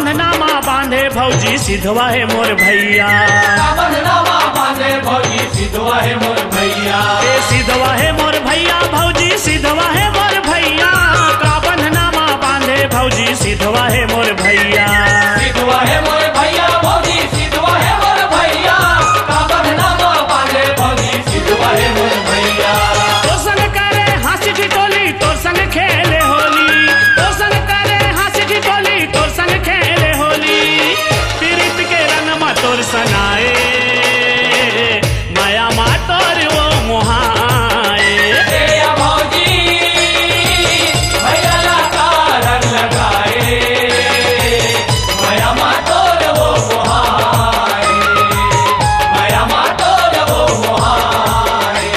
बंधनामा बांधे भौजी सिधवा है मोर भैया, बंधनामा बांधे भौजी सिधवा है मोर भैया, ए सिधवा है मोर भैया भौजी सिधवा है मोर भैया, का बंधनामा बांधे भौजी सिधवा है मोर भैया, सिधवा है मोर भैया भौजी सिधवा है मोर भैया, का बंधनामा बांधे भौजी सिधवा है मोर भैया। तो संग करे हंसी ठिठोली तोर संग खेले होली, तो संग करे हंसी ठिठोली तोर संग खेले होली, पीरित के रंग मा तोर सनाए माया मा तोर वो मोहाए, भौजी भैया का रंग लगाए, माया मा तोर वो मोहाए, माया मा तोर वो मोहाए।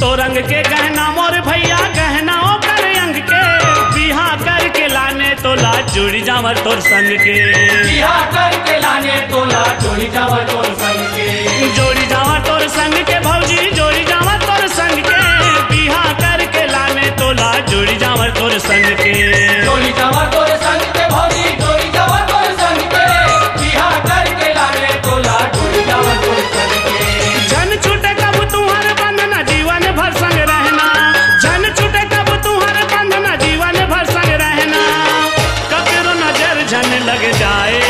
तो रंग के गहना मोर भैया गहना ओ कर अंग के, बिहा करके लाने तोला जुड़ जावर तोर संग के, बिहा करके लाने तोला जोड़ी जावर तोर संग के, जोड़ी जावर तोर संग के भौजी जोड़ी जावर तोर संग के, बिहा करके लाने तोला जुड़ जावर तोर संग के, जोड़ी जावर तोर संग के भौजी जोड़ी जावर तोर संग के, बिहा करके लाने तोला जोड़ी जावर तोर संग के। जन छूटे कब तुम्हारे बंधना जीवन भर संग रहना, जन छूटे कब तुम्हारे बंधना जीवन भर संग रहना, ककरो नजर जन लग जाए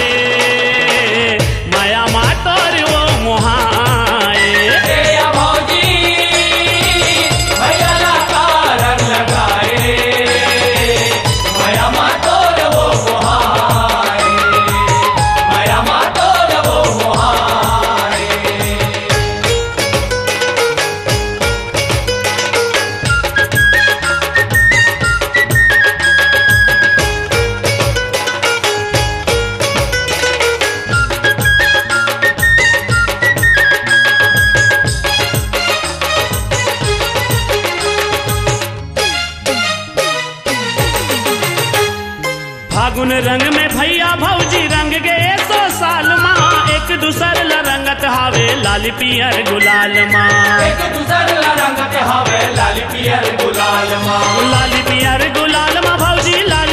माया मा तोर वो मोहाए, भौजी भैया का रंग लगाए, माया मा तोर वो मोहाए, माया मा तोर वो मोहाए। फागुन रंग में भैया भौजी रंग गए 100 साल माँ, एक दूसर ला रंगत हावे लाल पियर गुलाल माँ, एक दूसर रंगत हवे लाल पियर गुलाल माँ, लाल पियर गुलाल माँ भौजी लाल